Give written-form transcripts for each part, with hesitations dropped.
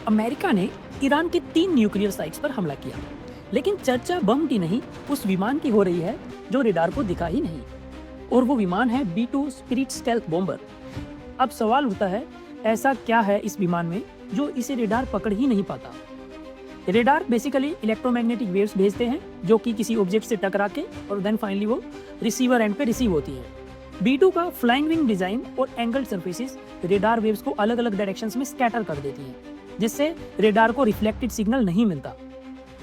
America ने Iran के 3 nuclear sites पर हमला किया, लेकिन चर्चा बम की नहीं उस विमान की हो रही है जो रेडार को दिखा ही नहीं, और वो विमान है B-2 स्पिरिट स्टेल्थ बॉम्बर। अब सवाल उठता है, ऐसा क्या है इस विमान में जो इसे रेडार पकड़ ही नहीं पाता। रेडार बेसिकली इलेक्ट्रोमैग्नेटिक वेव्स भेजते हैं जो कि किसी ऑब्जेक्ट से टकरा के और देन फाइनली वो रिसीवर एंड पे रिसीव होती है। B-2 का फ्लाइंग विंग डिजाइन और एंगल्ड सरफेसेस रेडार वेव्स को अलग अलग डायरेक्शंस में स्कैटर कर देती हैं, जिससे रेडार को रिफ्लेक्टेड सिग्नल नहीं मिलता।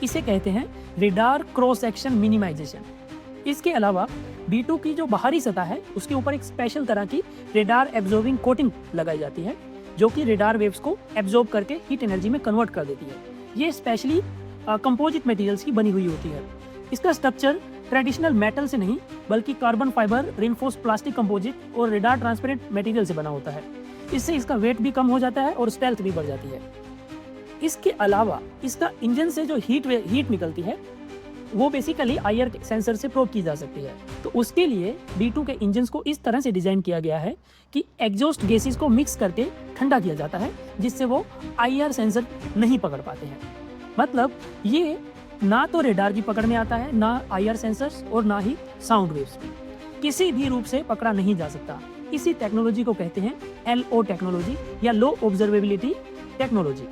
इसे कहते हैं रेडार क्रॉस सेक्शन मिनिमाइजेशन। इसके अलावा B-2 की जो बाहरी सतह है उसके ऊपर एक स्पेशल तरह की रेडार एब्जॉर्बिंग कोटिंग लगाई जाती है जो कि रेडार वेव्स को एब्जॉर्ब करके हीट एनर्जी में कन्वर्ट कर देती है। ये स्पेशली कंपोजिट मटेरियल्स की बनी हुई होती है। इसका स्ट्रक्चर ट्रेडिशनल मेटल से नहीं बल्कि carbon fibre, reinforce plastic composite और रेडार ट्रांसपेरेंट मटेरियल से बना होता है। इससे इसका वेट भी कम हो जाता है और स्टेल्थ भी बढ़ जाती है। इसके अलावा इसका इंजन से जो हीट निकलती है वो बेसिकली IR सेंसर से प्रोब की जा सकती है। तो उसके लिए B-2 के इंजन को इस तरह से डिजाइन किया गया है कि एग्जॉस्ट गैसेस को मिक्स करके ठंडा किया जाता है, जिससे वो IR सेंसर नहीं पकड़ पाते हैं। मतलब ये ना तो रेडार की पकड़ में आता है, ना IR सेंसर्स और ना ही साउंड वेव्स में किसी भी रूप से पकड़ा नहीं जा सकता। इसी टेक्नोलॉजी को कहते हैं LO टेक्नोलॉजी या लो ऑब्जर्वेबिलिटी टेक्नोलॉजी।